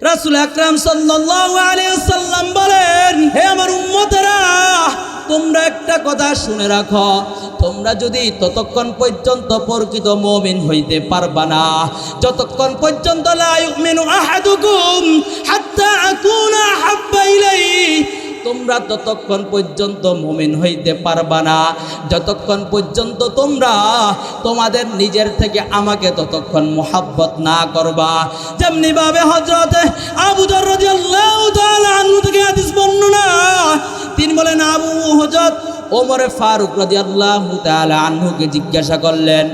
রাসূল আকরাম সাল্লাল্লাহু আলাইহি ওয়াসাল্লাম বলেন, হে আমার উম্মতেরা, তোমরা একটা কথা শুনে রাখো, তোমরা যদি ততক্ষণ পর্যন্ত প্রকৃত মুমিন হইতে পারবা না, যতক্ষণ পর্যন্ত লা ইউমিনু আহাদুকুম হাত্তা আকুনা হাব্বা ইলাইহি, তোমরা ততক্ষণ পর্যন্ত মুমিন হইতে পারবা না যতক্ষণ পর্যন্ত তোমরা তোমাদের নিজের থেকে আমাকে ততক্ষণ মুহাব্বত না করবা। যেমনি ভাবে হযরত আবু যর রাদিয়াল্লাহু তাআলা আনহু থেকে হাদিস বর্ণনা, তিনি বলেন, আবু হযরত ওমর ফারুক রাদিয়াল্লাহু তাআলা আনহুকে জিজ্ঞাসা করলেন,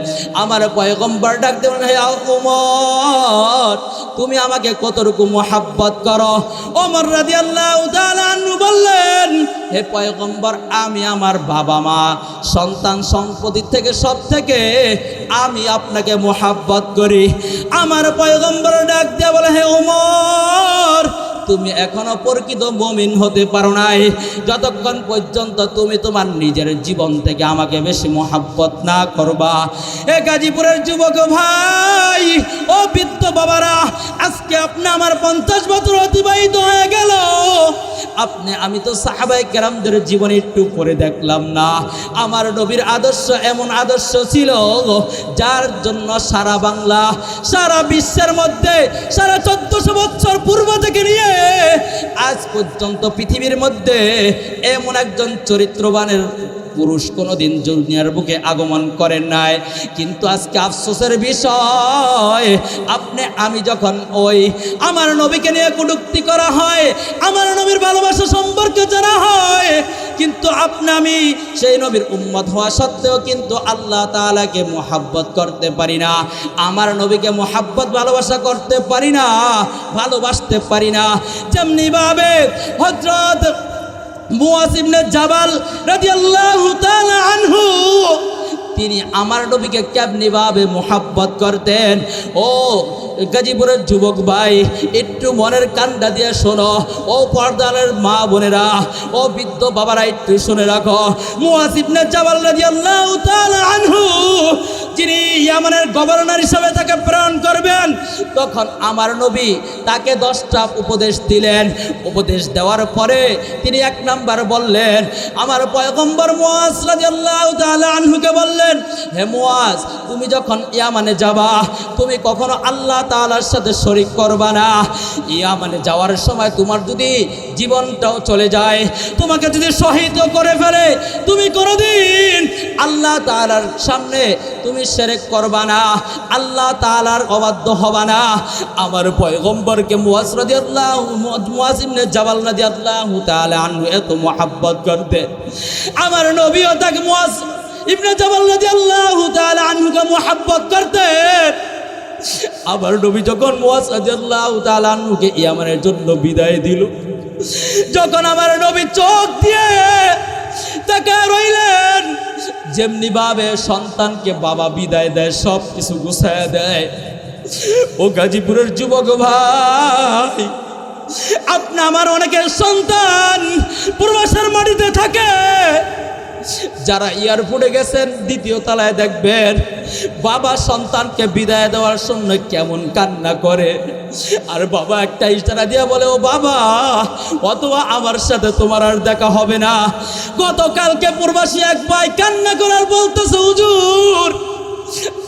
আমার পয়গম্বর ডাক দিলেন, হে ওমর, তুমি আমাকে কতটুকু মুহাব্বত করো? ওমর রাদিয়াল্লাহু তাআলা আনহু বললেন, হে পয়গম্বর, আমি আমার বাবা মা সন্তান সম্পত্তি থেকে সব থেকে আমি আপনাকে মুহাব্বত করি। আমার পয়গম্বর ডাক দিয়ে বলে, হে ওমর, তুমি এখনো প্রকৃত মুমিন হতে পারো নাই যতক্ষণ পর্যন্ত তুমি তোমার নিজের জীবন থেকে আমাকে বেশি মুহাব্বত না করবা। এ গাজীপুরের যুবক ভাই, ও বৃদ্ধ বাবারা, আজকে আপনি আমার 50 বছর অতিবাহিত হয়ে গেল, আমি তো সাহাবায়ে কেরামদের জীবনে একটু পড়ে দেখলাম না। আমার নবীর আদর্শ এমন আদর্শ ছিল যার জন্য সারা বাংলা, সারা বিশ্বের মধ্যে সারা 1400 বছর পূর্ব থেকে নিয়ে আজ পর্যন্ত পৃথিবীর মধ্যে এমন একজন চরিত্রবানের পুরুষ কোনোদিন দুনিয়ার বুকে আগমন করেন নাই। কিন্তু আজকে আফসোসের বিষয়, আমি যখন ওই আমার নবীকে নিয়ে কটূক্তি করা হয়, আমার নবীর ভালোবাসা সম্পর্কে জানা হয়, কিন্তু আমি সেই নবীর উম্মত হওয়া সত্ত্বেও কিন্তু আল্লাহ তাআলাকে মুহাব্বত করতে পারি না, আমার নবীকে মুহাব্বত ভালোবাসা করতে পারি না, ভালোবাসতে পারি না। যেমনি ভাবে হযরত মুআয ইবনে জাবাল রাদিয়াল্লাহু তাআলা আনহু, তিনি আমার নবীকে কেমনি ভাবে মুহাব্বত করতেন। ও গাজীপুরের যুবক ভাই, একটু মনের কান্ডা দিয়ে শোনো, ও পর্দারের মা বোনেরা, ও বৃদ্ধ বাবারা, একটু শুনে রাখো। মুআয ইবনে জাবাল রাদিয়াল্লাহু তাআলা আনহু, যিনি ইয়ামানের গভর্নর হিসেবে তাকে প্রেরণ করবেন, তখন আমার নবী তাকে 10টা উপদেশ দিলেন। উপদেশ দেওয়ার পরে তিনি 1 নাম্বার বললেন, আমার পয়গম্বর মুআয রাদিয়াল্লাহু তাআলা আনহুকে বললেন, হে মুআয, তুমি যখন ইয়ামানে যাবা, তুমি কখনো আল্লাহ তাআলার সাথে শরীক করবা না। ইয়ামানে যাওয়ার সময় তোমার যদি জীবনটাও চলে যায়, তোমাকে যদি শহীদ করে ফেলে, তুমি কোনোদিন আল্লাহ তাআলার সামনে তুমি শিরক করবা না, আল্লাহ তাআলার অবাধ্য হবা না। আমার পয়গম্বরকে মুআয ইবনে জাবাল রাদিয়াল্লাহু তাআলা আনহু এত মুহাব্বত করতেন, আমার নবীও তাকে মুআয ইবনে জাবাল রাদিয়াল্লাহু তাআলা আনহুকে মুহাব্বত করতেন। আমার নবী যখন মুআয রাদিয়াল্লাহু তাআলা আনহুকে ইয়ামানের জন্য বিদায় দিল, যখন আমার নবী চোখ দিয়ে তাকায় রইলেন, যেমনি ভাবে সন্তানকে বাবা বিদায় দেয়, সব কিছু গুছায় দেয়। ও গাজীপুরের যুবক ভাই, আমার অনেকের সন্তান প্রবাসের মাটিতে থাকে। যারা এয়ারপোর্টে গেছেন, 2য় তলায় দেখবেন বাবা সন্তানকে বিদায় দেওয়ার সময় কেমন কান্না করে, আর বাবা একটা ইশারা দিয়ে বলে, ও বাবা, অথবা আমার সাথে তোমার আর দেখা হবে না। গতকালকে প্রবাসী এক ভাই কান্না করার বলতেছে, হুজুর,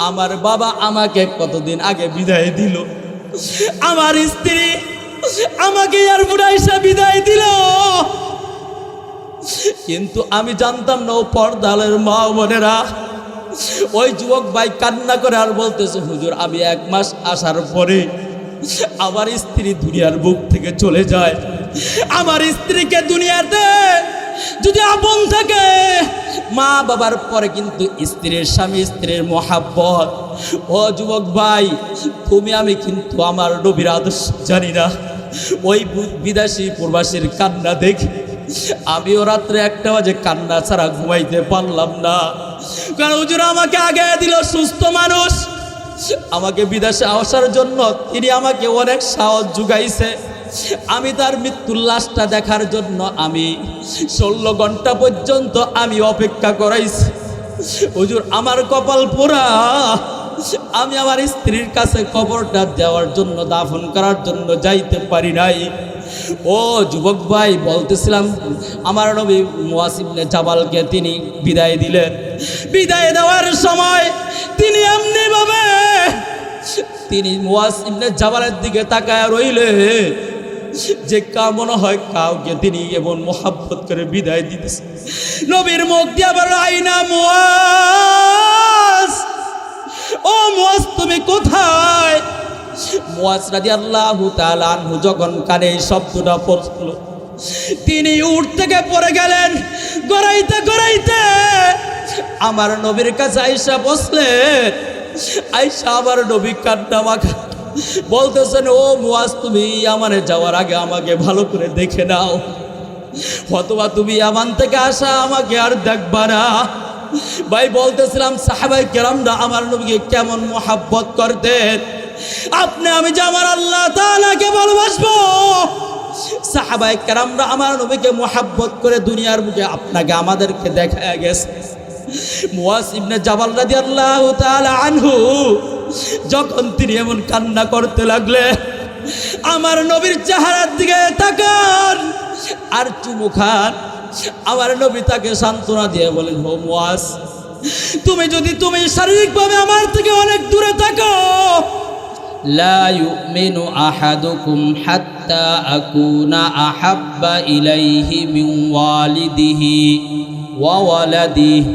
আমার বাবা আমাকে কতদিন আগে বিদায় দিল, আমার স্ত্রী আমাকে এয়ারপোর্টে এসে বিদায় দিল, কিন্তু আমি জানতাম না। ও পর্দালের মা বোনেরা, ওই যুবক ভাই কান্না করে আর বলতেছে, হুজুর, আমি 1 মাস আসার পরে আমার স্ত্রী দুনিয়ার বুক থেকে চলে যায়। আমার স্ত্রীকে দুনিয়াতে যদি আপন থাকে, মা বাবার পরে কিন্তু স্ত্রীর স্বামী, স্ত্রীর মুহাব্বত। ও যুবক ভাই, আমি কিন্তু আমার নবীর আদর্শ জানি না। ওই বিদেশি প্রবাসীর কান্না দেখে আমিও রাত্রে 1টা বাজে কান্না ছাড়া ঘুমাইতে পারলাম না। কারণ হুজুর আমাকে আগে দিল, সুস্থ মানুষ, আমাকে বিদেশে আসার জন্য তিনি আমাকে অনেক সাহস জুগাইছে। আমি তার মৃত্যুর লাশটা দেখার জন্য আমি 16 ঘন্টা পর্যন্ত আমি অপেক্ষা করাইছি। হুজুর, আমার কপাল পোড়া, আমি আমার স্ত্রীর কাছে কবরটা দেওয়ার জন্য, দাফন করার জন্য যাইতে পারি নাই। ও যুবক ভাই, বলতেছিলাম আমার নবী মুয়াজ ইবনে জাবালকে তিনি বিদায় দিলেন। বিদায় দেওয়ার সময় তিনি এমনি ভাবে তিনি মুয়াজ ইবনে জাবালের দিকে তাকায় রইলে যে মনে হয় কাউকে তিনি এমন মোহাব্বত করে বিদায় দিতেছে। নবীর মুখ দিয়ে আবার আইনা মুয়াজ, ও মুয়াজ তুমি কোথায়? মুয়াজ রাদিয়াল্লাহু তাআলা আনহু যখন কানে এই শব্দটা পড়ল, তিনি উঠ থেকে পড়ে গেলেন। গড়াইতে গড়াইতে আমার নবীর কাছে আয়েশা বসলেন। আয়েশা আমার নবী কান্না মাখা বলতেছেন, ও মুয়াজ তুমি ইয়ামানে যাওয়ার আগে আমাকে ভালো করে দেখে নাও, অথবা তুমি ইয়ামান থেকে আসা আমাকে আর দেখবা না। ভাই বলতেছিলাম সাহাবায়ে কেরামরা আমার নবীকে কেমন মোহাব্বত করতেন। আপনি আমি যে আমার আল্লাহ তাআলাকে ভালোবাসবো, সাহাবায়ে কেরামরা আমার নবীকে মোহাব্বত করে দুনিয়ার বুকে আপনাকে আমাদেরকে দেখায় গেছে। মুয়াজ ইবনে জাবাল রাদিয়াল্লাহু তাআলা আনহু যখন তিনি এমন কান্না করতে লাগলে, আমার নবীর চেহারার দিকে তাকান আর চুমু খান। আমার নবী তাকে সান্ত্বনা দিয়ে বলেন, ও মুয়াজ তুমি শারীরিকভাবে আমার থেকে অনেক দূরে থাকো, লা ইউমিনু আহাদুকুম হাত্তা আকুনা আহাব্বা ইলাইহি মিন ওয়ালিদিহি ওয়া ওয়ালাদিহি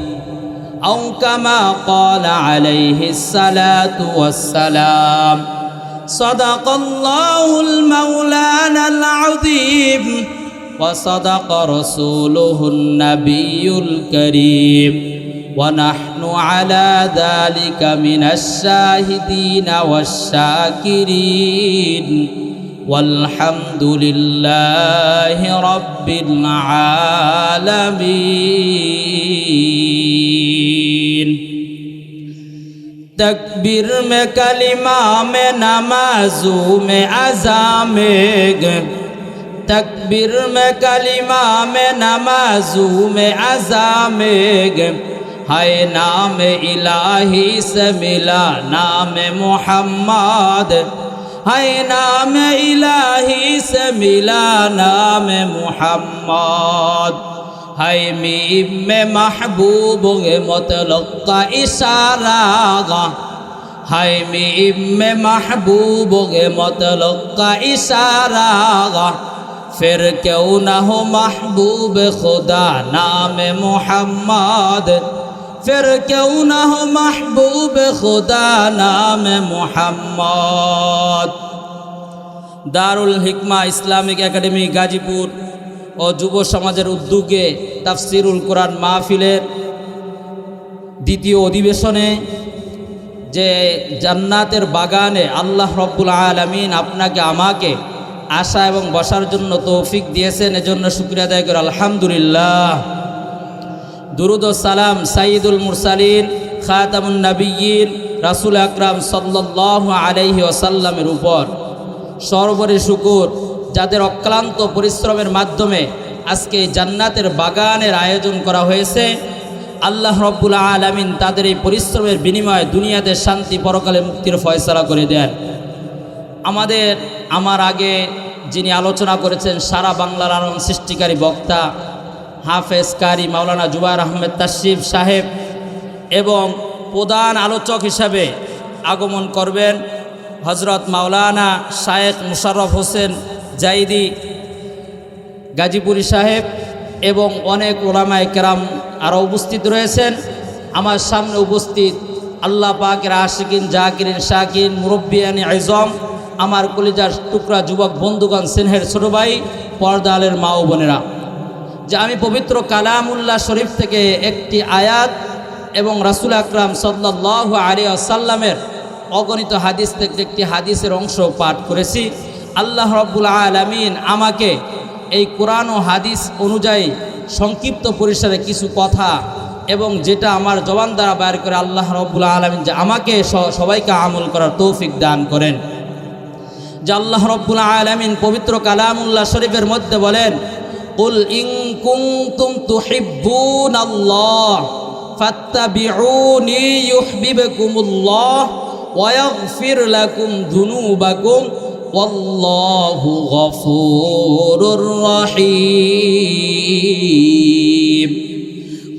আও কামা ক্বালা আলাইহিস সালাতু ওয়াস সালাম। সাদাকাল্লাহুল মাওলানাল আযীম ওয়া সাদাকা রাসূলুহুন নাবিয়্যুল কারীম ওয়া নাহনু আলা যালিকা মিনাশ শাহিদিনা ওয়াশ শাকিরিন ওয়ালহামদুলিল্লাহি রাব্বিল আলামিন। तकबीर में कलिमा में नमाजू में अज़ा में, तकबीर में कलिमा में नमाजू में अज़ा में, हाय नाम इलाही से मिला नाम मोहम्मद, हाय नाम इलाही से मिला नाम मोहम्मद, हाय मीम में महबूब मतलब का इशारा, हाय मीम में महबूब मतलब का इशारा, फिर क्यों न हो महबूब खुदा नाम मोहम्मद, फिर क्यों न हो महबूब खुदा नाम मोहम्मद। दारुल हिकमा इस्लामिक एकेडमी गाजीपुर ও যুব সমাজের উদ্যোগে তাফসিরুল কোরআন মাহফিলের দ্বিতীয় অধিবেশনে যে জান্নাতের বাগানে আল্লাহ রব্বুল আলামিন আপনাকে আমাকে আসা এবং বসার জন্য তৌফিক দিয়েছেন, এজন্য শুকরিয়া আদায় করে আলহামদুলিল্লাহ। দুরুদ ও সালাম সাইয়্যিদুল মুরসালিন খাতামুন নবিয়্যিন রাসূল আকরাম সাল্লাল্লাহু আলাইহি ওয়াসাল্লামের উপর সর্বোপরি শুকর, যাদের অক্লান্ত পরিশ্রমের মাধ্যমে আজকে জান্নাতের বাগানের আয়োজন করা হয়েছে। আল্লাহ রব্বুল আলামিন তাদের এই পরিশ্রমের বিনিময়ে দুনিয়াতে শান্তি, পরকালে মুক্তির ফয়সালা করে দেন। আমার আগে যিনি আলোচনা করেছেন সারা বাংলার আলম সৃষ্টিকারী বক্তা হাফেজ কারি মাওলানা জুবায়ের আহমেদ তাশরিফ সাহেব, এবং প্রধান আলোচক হিসাবে আগমন করবেন হজরত মাওলানা শায়েখ মুশাররফ হোসেন জাইদি গাজীপুরি সাহেব, এবং অনেক ওলামায়ে কেরাম আরও উপস্থিত রয়েছেন। আমার সামনে উপস্থিত আল্লাহ পাকের আশিকিন, জাকিরিন, শাকিরিন, মুরব্বিয়ানি আজম, আমার কলিজার টুকরা যুবক বন্ধুগণ, স্নেহের ছোট ভাই, পর্দালের মা ও বোনেরা, যে আমি পবিত্র কালামুল্লাহ শরীফ থেকে একটি আয়াত এবং রাসূল আকরাম সাল্লাল্লাহু আলাইহি ওয়াসাল্লামের অগণিত হাদিস থেকে একটি হাদিসের অংশ পাঠ করেছি। আল্লাহ রব্বুল আলামিন আমাকে এই কোরআন ও হাদিস অনুযায়ী সংক্ষিপ্ত পরিসরে কিছু কথা এবং যেটা আমার জবান দ্বারা বাইর করে আল্লাহ রব্বুল আলামিন যে আমাকে সবাইকে আমল করার তৌফিক দান করেন। যে আল্লাহ রব্বুল আলামিন পবিত্র কালামুল্লাহ শরীফের মধ্যে বলেন, কুল ইন কুনতুম তুহিব্বুনাল্লাহ ফাত্তাবিউনি ইউহিব্বুকুমুল্লাহ ওয়া ইয়াগফির লাকুম যুনুবাকুম ওয়াল্লাহু গফুরুর রহিম।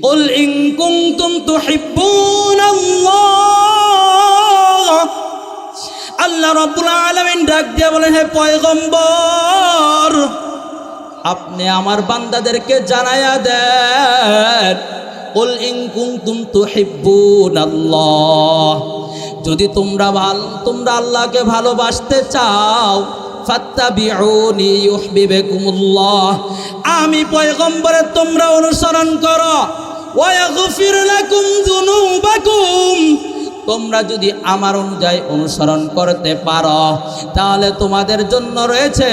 কুল ইন কুনতুম তুহিব্বুনাল্লাহ, আল্লাহ রাব্বুল আলামিন ডাক দিয়ে বলেন, হে পয়গম্বর, আপনি আমার বান্দাদেরকে জানায়া দেন, কুল ইন কুনতুম তুহিব্বুনাল্লাহ, যদি তোমরা আল্লাহকে ভালোবাসতে চাও, ফাত্তাবিউনি ইউহিব্বুকুমুল্লাহ, আমি পয়গম্বরের তোমরা অনুসরণ করো, ওয়া ইয়াগফির লাকুম যুনুবাকুম, তোমরা যদি আমার অনুযায়ী অনুসরণ করতে পারো তাহলে তোমাদের জন্য রয়েছে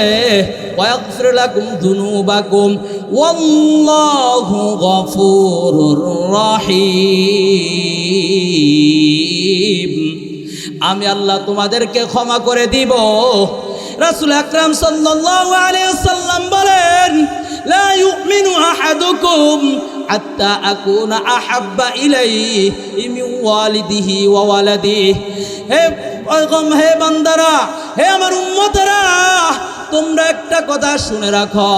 ওয়া ইয়াগফির লাকুম যুনুবাকুম ওয়াল্লাহু গফুরুর রহিম, আমি আল্লাহ তোমাদেরকে ক্ষমা করে দিব। রাসূল আকরাম সাল্লাল্লাহু আলাইহি ওয়াসাল্লাম বলেন, লা ইউমিনু আহাদুকুম হাত্তা আকুনা আহাব্বা ইলাইহি মিন ওয়ালিদিহি ওয়া ওয়ালাদিহি। হে বান্দারা, হে আমার উম্মতেরা, তোমরা একটা কথা শুনে রাখো,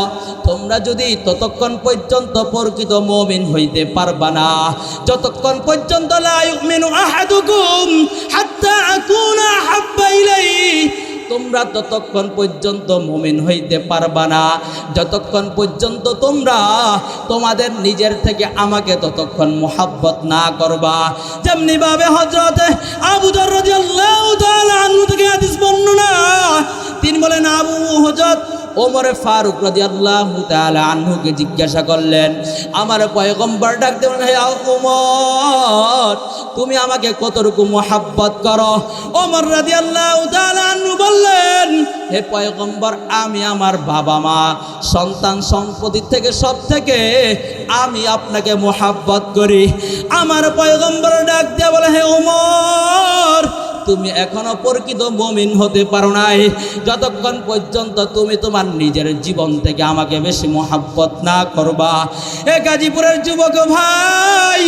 তোমরা যদি ততক্ষণ পর্যন্ত প্রকৃত মুমিন হইতে পারবা না যতক্ষণ পর্যন্ত লা ইউমিনু আহাদুকুম হাত্তা আকুনা আহাব্বা ইলাইহি, তোমরা ততক্ষণ পর্যন্ত মুমিন হইতে পারবা না যতক্ষণ পর্যন্ত তোমরা তোমাদের নিজের থেকে আমাকে ততক্ষণ মুহাব্বত না করবা। যেমনি ভাবে হযরত আবু যর রাদিয়াল্লাহু তাআলা আনহু থেকে হাদিস বর্ণনা, তিনি বলেন, আবু হযরত ওমর ফারুক রাদিয়াল্লাহু তাআলা আনহুকে জিজ্ঞাসা করলেন, আমার পয়গম্বর ডাক দিলেন, হে ওমর, তুমি আমাকে কতটুকু মুহাব্বত করো? ওমর রাদিয়াল্লাহু তাআলা আনহু বললেন, হে পয়গম্বর, আমি আমার বাবা মা সন্তান সম্পত্তি থেকে সব থেকে আমি আপনাকে মুহাব্বত করি। আমার পয়গম্বর ডাক দিয়ে বলে, হে ওমর, তুমি এখনো প্রকৃত মুমিন হতে পারো নাই যতক্ষণ পর্যন্ত তুমি তোমার নিজের জীবন থেকে আমাকে বেশি মুহাব্বত না করবা। এ গাজীপুরের যুবক ভাই,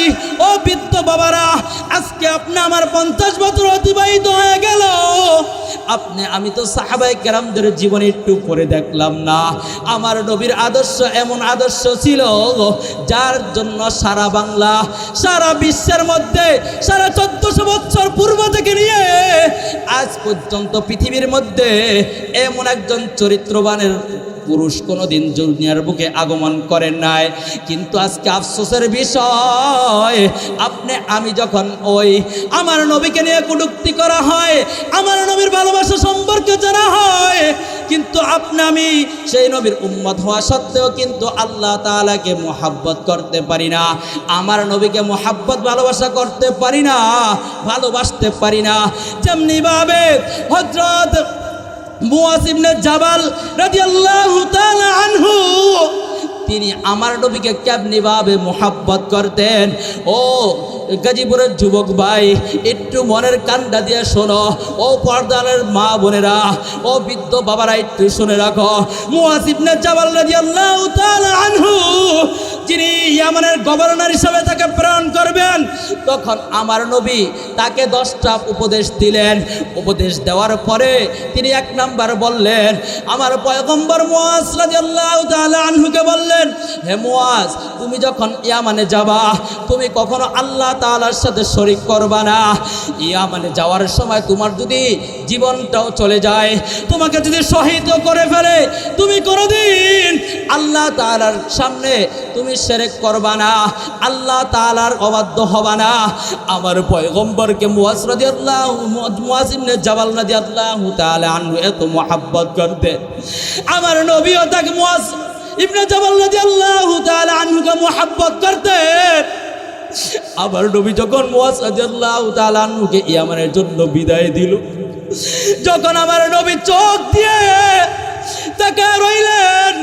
ও বৃদ্ধ বাবারা, আজকে আপনি আমার 50 বছর অতিবাহিত হয়ে গেল, আমি তো সাহাবায়ে কেরামদের জীবনে একটু পড়ে দেখলাম না। আমার নবীর আদর্শ এমন আদর্শ ছিল যার জন্য সারা বাংলা, সারা বিশ্বের মধ্যে সারা 1400 বছর পূর্ব থেকে নিয়ে আজ পর্যন্ত পৃথিবীর মধ্যে এমন একজন চরিত্রবানের পুরুষ কোনোদিন দুনিয়ার বুকে আগমন করেন নাই। কিন্তু আজকে আফসোসের বিষয়, আমি যখন ওই আমার নবীকে নিয়ে কটূক্তি করা হয়, আমার নবীর ভালোবাসা সম্পর্কে জানা হয়, কিন্তু আমি সেই নবীর উম্মত হওয়া সত্ত্বেও কিন্তু আল্লাহ তাআলাকে মুহাব্বত করতে পারি না, আমার নবীকে মুহাব্বত ভালোবাসা করতে পারি না, ভালোবাসতে পারি না। যেমনি ভাবে হযরত মুআয ইবনে জাবাল রাদিয়াল্লাহু তাআলা আনহু, তিনি আমার নবীকে কেমনি ভাবে মুহাব্বত করতেন। ও গাজীপুরের যুবক ভাই, একটু মনের কান্ডা দিয়ে শোনো, ও পর্দারের মা বোনেরা, ও বৃদ্ধ বাবারা, একটু শুনে রাখো। মুআয ইবনে জাবাল রাদিয়াল্লাহু তাআলা আনহু, যিনি ইয়ামানের গভর্নর হিসেবে তাকে প্রেরণ করবেন, তখন আমার নবী তাকে 10টা উপদেশ দিলেন। উপদেশ দেওয়ার পরে তিনি 1 নাম্বার বললেন, আমার পয়গম্বর মুআয রাদিয়াল্লাহু তাআলা আনহুকে বললেন, হে মুআয, তুমি যখন ইয়ামানে যাবা, তুমি কখনো আল্লাহ তাআলার সাথে শরীক করবা না। ইয়ামানে যাওয়ার সময় তোমার যদি জীবনটাও চলে যায়, তোমাকে যদি শহীদ করে ফেলে, তুমি কোনোদিন আল্লাহ তাআলার সামনে তুমি শিরক করবা না, আল্লাহ তাআলার অবাধ্য হবা না। আমার পয়গম্বরকে মুআয ইবনে জাবাল রাদিয়াল্লাহু তাআলা আনহু এত মুহাব্বত করতেন, আমার নবীও তাকে মুআয ইবনে জাবাল রাদিয়াল্লাহু তাআলা আনহুকে মুহাব্বত করতেন। আমার নবী যখন মুআয রাদিয়াল্লাহু তাআলা আনহুকে ইয়ামানের জন্য বিদায় দিল, যখন আমার নবী চোখ দিয়ে তাকে রইলেন,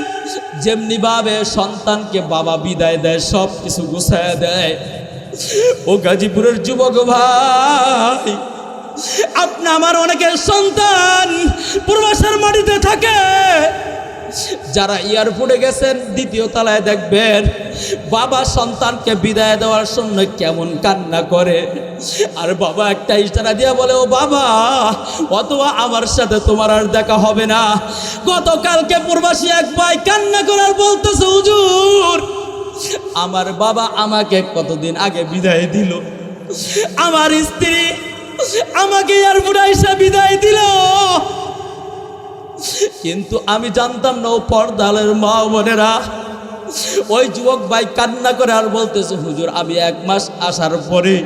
যেমনি ভাবে সন্তানকে বাবা বিদায় দেয়, সব কিছু গুছায় দেয়। ও গাজীপুরের যুবক ভাই, আমার অনেকের সন্তান প্রবাসের মাটিতে থাকে, যারা এয়ারপোর্টে গেছেন দ্বিতীয় তলায় দেখবেন বাবা সন্তানকে বিদায় দেওয়ার জন্য কেমন কান্না করে, আর বাবা একটা ইশারা দিয়ে বলে, ও বাবা, অথবা আমার সাথে তোমার আর দেখা হবে না। গতকালকে প্রবাসী এক ভাই কান্না করার বলতেছে, হুজুর আমার বাবা আমাকে কতদিন আগে বিদায় দিল, আমার স্ত্রী আমাকে এয়ারপোর্টে এসে বিদায় দিল, কিন্তু আমি জানতাম না ও পর্দালের মা বোনেরা। ওই যুবক ভাই কান্না করে আর বলতেছে, হুজুর আমি 1 মাস আসার পরে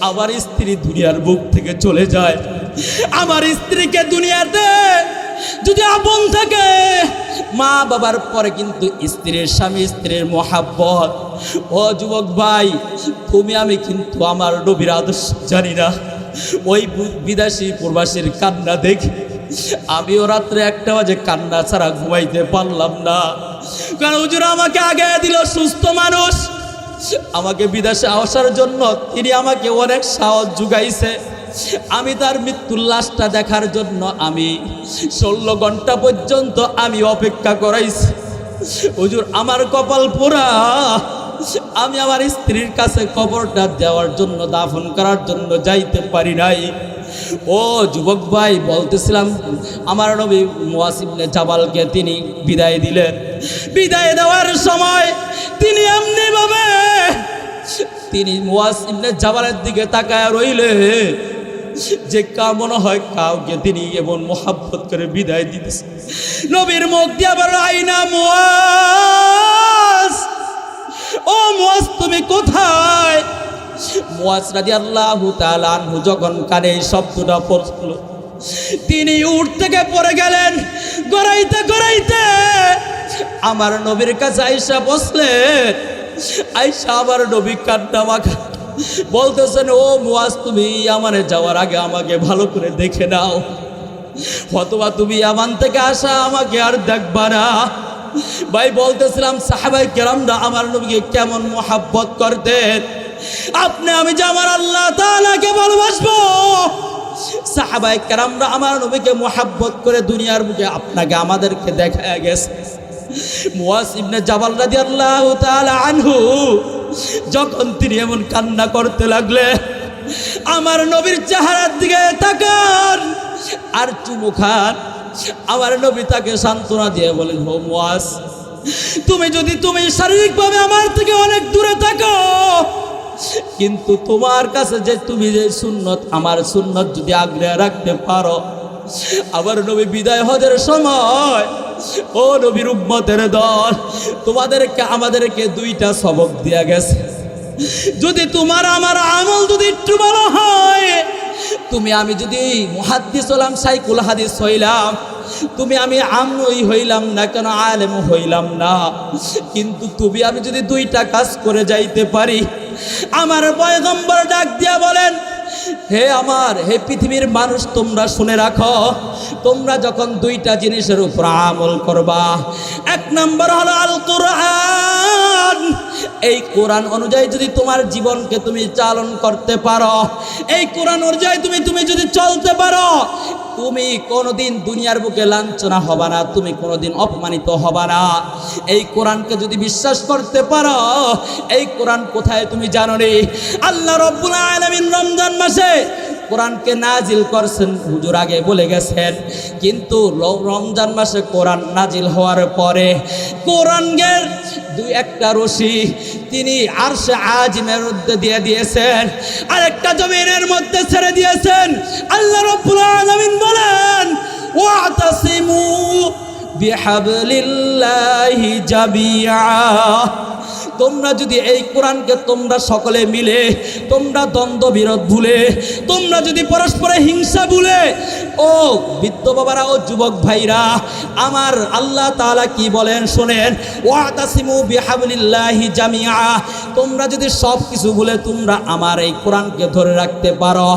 আমার স্ত্রী দুনিয়ার বুক থেকে চলে যায়। আমার স্ত্রীকে দুনিয়াতে যদি আপন থাকে, মা বাবার পরে কিন্তু স্ত্রীর স্বামী, স্ত্রীর মোহাব্বত। ও যুবক ভাই, তুমি আমি কিন্তু আমার নবীর আদর্শ জানি না। ওই বিদেশি প্রবাসীর কান্না দেখে আমিও রাত্রে 1টা বাজে কান্না ছাড়া ঘুমাইতে পারলাম না। কারণ হুজুর আমাকে আগে দিল সুস্থ মানুষ, আমাকে বিদেশে আসার জন্য তিনি আমাকে অনেক সাহস জুগাইছে। আমি তার মৃত্যুর লাশটা দেখার জন্য আমি 16 ঘন্টা পর্যন্ত আমি অপেক্ষা করাইছি। হুজুর আমার কপাল পোড়া, আমি আমার স্ত্রীর কাছে কবরটা দেওয়ার জন্য, দাফন করার জন্য যাইতে পারি নাই। ও যুবক ভাই, বলতেছিলাম আমার নবী মুয়াজ ইবনে জাবালকে তিনি বিদায় দিলেন। বিদায় দেওয়ার সময় তিনি এমনি ভাবে তিনি মুয়াজ ইবনে জাবালের দিকে তাকায় রইলে যে মনে হয় কাউকে তিনি এমন মোহাব্বত করে বিদায় দিতেছে। নবীর মুখ দিয়ে আবার, আইনা মুয়াজ, ও মুয়াজ তুমি কোথায়? মুয়াজ রাদিয়াল্লাহু তাআলা আনহু যখন কানে এই শব্দটা পড়ল, তিনি উঠ থেকে পড়ে গেলেন। গড়াইতে গড়াইতে আমার নবীর কাছে আয়েশা বসলেন। আয়েশা আমার নবী কান্না মাখা বলতেছেন, ও মুয়াজ তুমি ইয়ামানে যাওয়ার আগে আমাকে ভালো করে দেখে নাও, অথবা তুমি ইয়ামান থেকে আসা আমাকে আর দেখবা না। ভাই বলতেছিলাম সাহাবায়ে কেরামরা আমার নবীকে কেমন মোহাব্বত করতেন। আপনি আমি যে আমার আল্লাহ তাআলাকে ভালোবাসবো, সাহাবায়ে কেরামরা আমার নবীকে মোহাব্বত করে দুনিয়ার বুকে আপনাকে আমাদেরকে দেখায় গেছে। মুয়াজ ইবনে জাবাল রাদিয়াল্লাহু তাআলা আনহু যখন তিনি এমন কান্না করতে লাগলে, আমার নবীর চেহারার দিকে তাকান আর চুমু খান। আমার নবী তাকে সান্ত্বনা দিয়ে বলেন, ও মুয়াজ, তুমি শারীরিকভাবে আমার থেকে অনেক দূরে থাকো, কিন্তু তোমার কাছে যে তুমি যে সুন্নত, আমার সুন্নত যদি আগ্রহ রাখতে পারো, আবার নবী বিদায় হজের সময়, ও নবীর উম্মতের দল, তোমাদেরকে আমাদেরকে 2টা সবক দিয়া গেছে। যদি তোমার আমার আমল যদি একটু ভালো হয়, তুমি আমি যদি মুহাদ্দিস হলাম, সাইকুল হাদিস হইলাম, তুমি আমি আমই হইলাম না কেন, আলেম হইলাম না, কিন্তু তুমি আমি যদি 2টা কাজ করে যাইতে পারি, আমার পয়গম্বর ডাক দিয়া বলেন, হে পৃথিবীর মানুষ, তোমরা শুনে রাখো, তোমরা যখন 2টা জিনিসের উপর আমল করবা, 1 নম্বর হলো আল কোরআন। এই কোরআন অনুযায়ী যদি তোমার জীবনকে তুমি চালন করতে পারো, এই কোরআন অনুযায়ী তুমি যদি চলতে পারো, তুমি কোনোদিন দুনিয়ার বুকে লাঞ্ছনা হবা না, তুমি কোনোদিন অপমানিত হবা না। এই কোরআনকে যদি বিশ্বাস করতে পারো, এই কোরআন কোথায় তুমি জানো নি? আল্লাহ রাব্বুল আলামিন রমজান মাসে কোরআনকে নাজিল করছেন, হুজুর আগে বলে গেছেন, কিন্তু রমজান মাসে কোরআন নাজিল হওয়ার পরে কোরআনের 2-1টা রশি তিনি আরশে আজিমের মধ্যে দিয়ে দিয়েছেন, আরেকটা জমিনের মধ্যে ছেড়ে দিয়েছেন। আল্লাহ রাব্বুল আলামিন বলেন, ওয়াতাসিমু বিহাবলিল্লাহি জামিআ, তোমরা যদি এই কোরআনকে তোমরা সকলে মিলে, তোমরা দ্বন্দ্ব বিরোধ ভুলে, তোমরা যদি পরস্পরে হিংসা ভুলে, ও বৃদ্ধ বাবারা, ও যুবক ভাইরা, আমার আল্লাহ তাআলা কি বলেন শোনেন, ওয়াতাসিমু বিহাবলিল্লাহি জামিআ, তোমরা যদি সব কিছু ভুলে তোমরা আমার এই কোরআনকে ধরে রাখতে পারো,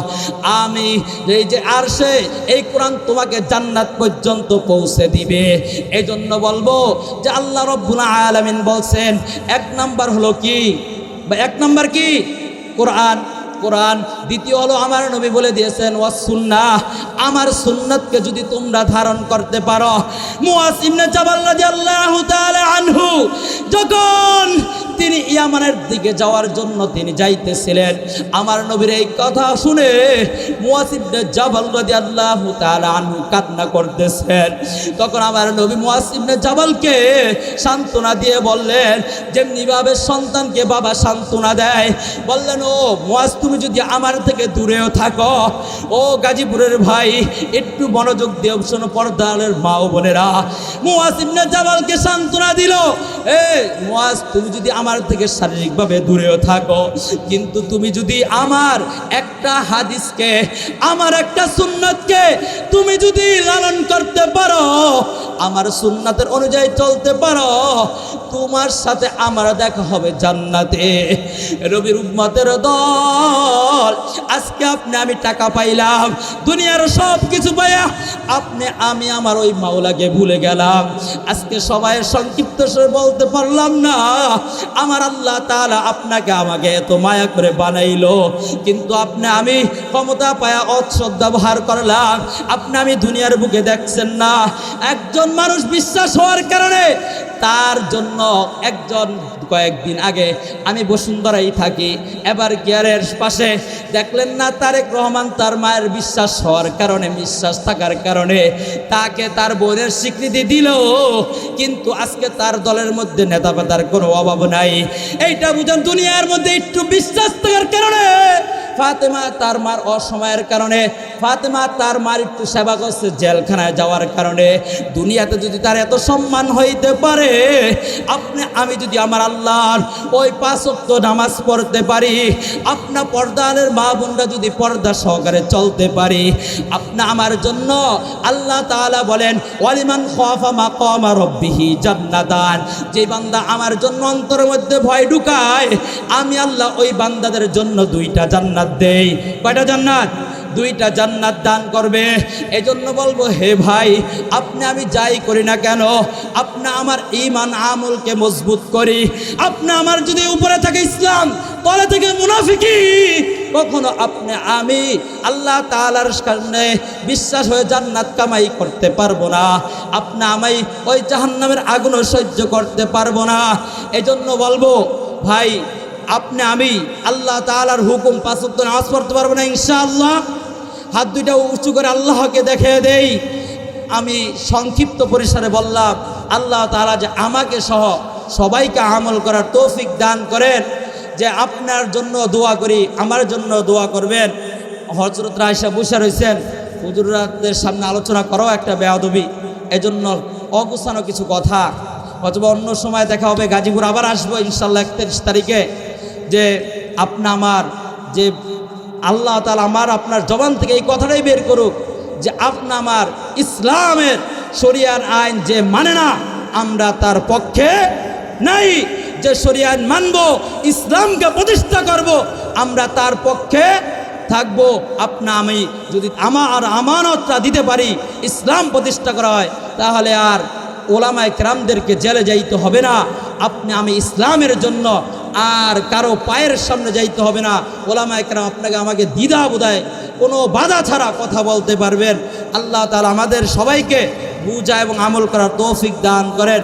আমি এই যে আরশে এই কোরআন তোমাকে জান্নাত পর্যন্ত পৌঁছে দিবে। এই জন্য বলবো যে আল্লাহ রাব্বুল আলামিন বলছেন, 1 নম্বর হলো কি, 1 নম্বর কি? কোরআন। কোরআন, দ্বিতীয় হলো আমার নবী বলে দিয়েছেন ওয়াস সুন্নাহ, আমার সুন্নাতকে যদি তোমরা ধারণ করতে পারো। মুআজ ইবনে জাবাল রাদিয়াল্লাহু তাআলা আনহু যখন তিনি ইয়ামানের দিকে যাওয়ার জন্য তিনি যাইতেছিলেন, আমার নবীর এই কথা শুনে মুআজ ইবনে জাবাল রাদিয়াল্লাহু তাআলা আনহু কান্না করতেছেন। তখন আমার নবী মুআজ ইবনে জাবালকে সান্ত্বনা দিয়ে বললেন, যেমনিভাবে সন্তানকে বাবা সান্ত্বনা দেয়, বললেন ও মুআজ তুমি যদি আমার থেকে দূরেও থাকো, ও গাজীপুরের ভাই একটু মনোযোগ দিয়ে শোনো, পর্দার মা ও বোনেরা, মুআজ ইবনে জাবালকে সান্ত্বনা দিল, এ মুআজ তুমি যদি আমার থেকে শারীরিকভাবে দূরেও থাকো, কিন্তু তুমি যদি আমার একটা হাদিসকে, আমার একটা সুন্নাতকে তুমি যদি লালন করতে পারো, আমার সুন্নাতের অনুযায়ী চলতে পারো, তোমার সাথে আমার দেখা হবে জান্নাতে। নবীর উম্মতের দল, আজকে আপনি আমি টাকা পাইলাম, দুনিয়ার সব কিছু পাইয়া আমি আমার ওই মাওলাকে ভুলে গেলাম। আজকে সবাই সংক্ষিপ্ত স্বরে বলতে পারলাম না, আমার আল্লাহ তাআলা আপনাকে আমাকে এত মায়া করে বানাইলো, কিন্তু আমি ক্ষমতা পায়া অশ্রদ্ধা ব্যবহার করলাম, আমি দুনিয়ার বুকে দেখছেন না, একজন মানুষ বিশ্বাস হওয়ার কারণে তার জন্য কয়েকদিন আগে আমি বসুন্ধরাই থাকি, এবার গিয়ারের পাশে দেখলেন না তারেক রহমান তার মায়ের বিশ্বাস হওয়ার কারণে, বিশ্বাস থাকার কারণে তাকে তার বোনের স্বীকৃতি দিল, কিন্তু আজকে তার দলের মধ্যে নেতা পেতার কোনো অভাব নাই। এইটা বুঝুন, দুনিয়ার মধ্যে একটু বিশ্বাস থাকার কারণে ফাতেমা তার মার অসময়ের কারণে, ফাতেমা তার মার একটু সেবা করছে জেলখানায় যাওয়ার কারণে, দুনিয়াতে যদি তার এত সম্মান হইতে পারে, আমি যদি আমার আল্লাহর ওই 5 ওয়াক্ত নামাজ পড়তে পারি, আপনার পর্দার মা বোনরা যদি পর্দা সহকারে চলতে পারি, আমার জন্য আল্লাহ তাআলা বলেন ওয়ালিমান খাফা মাকাম রাব্বিহি জান্নাতান, যে বান্দা আমার জন্য অন্তরের মধ্যে ভয় ঢুকায়, আমি আল্লাহ ওই বান্দাদের জন্য 2টা জান্নাত দেই। কয়টা জান্নাত? 2টা জান্নাত দান করবে। এজন্য বলবো, হে ভাই, আমি যাই করি না কেন, আমার ঈমান আমলকে মজবুত করি। আমার যদি উপরে থাকে ইসলাম, তলে থেকে মুনাফিকি, কখনো আমি আল্লাহ তাআলার সামনে বিশ্বাস হয়ে জান্নাত কামাই করতে পারবো না, আমি ওই জাহান্নামের আগুনও সহ্য করতে পারবো না। এজন্য বলবো ভাই, আমি আল্লাহ তাআলার হুকুম 5 ওয়াক্ত নামাজ পড়তে পারবো না ইনশাআল্লাহ। হাত 2টা উঁচু করে আল্লাহকে দেখিয়ে দেই। আমি সংক্ষিপ্ত পরিসরে বললাম, আল্লাহ তাআলা যে আমাকে সহ সবাইকে আমল করার তৌফিক দান করেন। যে আপনার জন্য দোয়া করি, আমার জন্য দোয়া করবেন। হযরত আয়েশা বসে রয়েছেন, হুজুরদের সামনে আলোচনা করাও একটা বেয়াদবি, এজন্য অগুছানো কিছু কথা, অথবা অন্য সময় দেখা হবে। গাজীপুর আবার আসবো ইনশাআল্লাহ 31 তারিখে। যে আমার যে আল্লাহ তাআলা আপনার জবান থেকে এই কথাটাই বের করুক যে আমার ইসলামের শরিয়ার আইন যে মানে না, আমরা তার পক্ষে নাই। যে শরিয়া আইন মানব, ইসলামকে প্রতিষ্ঠা করব, আমরা তার পক্ষে থাকবো। আমি যদি আমার আমানতটা দিতে পারি, ইসলাম প্রতিষ্ঠা করা হয়, তাহলে আর ওলামায়ে কেরামদেরকে জেলে যাইতে হবে না। আমি ইসলামের জন্য আর কারো পায়ের সামনে যাইতে হবে না। ওলামায়ে কেরাম আমাকে দ্বিধা বোধায় কোনো বাধা ছাড়া কথা বলতে পারবেন। আল্লাহ তাআলা আমাদের সবাইকে বুঝা এবং আমল করার তৌফিক দান করেন।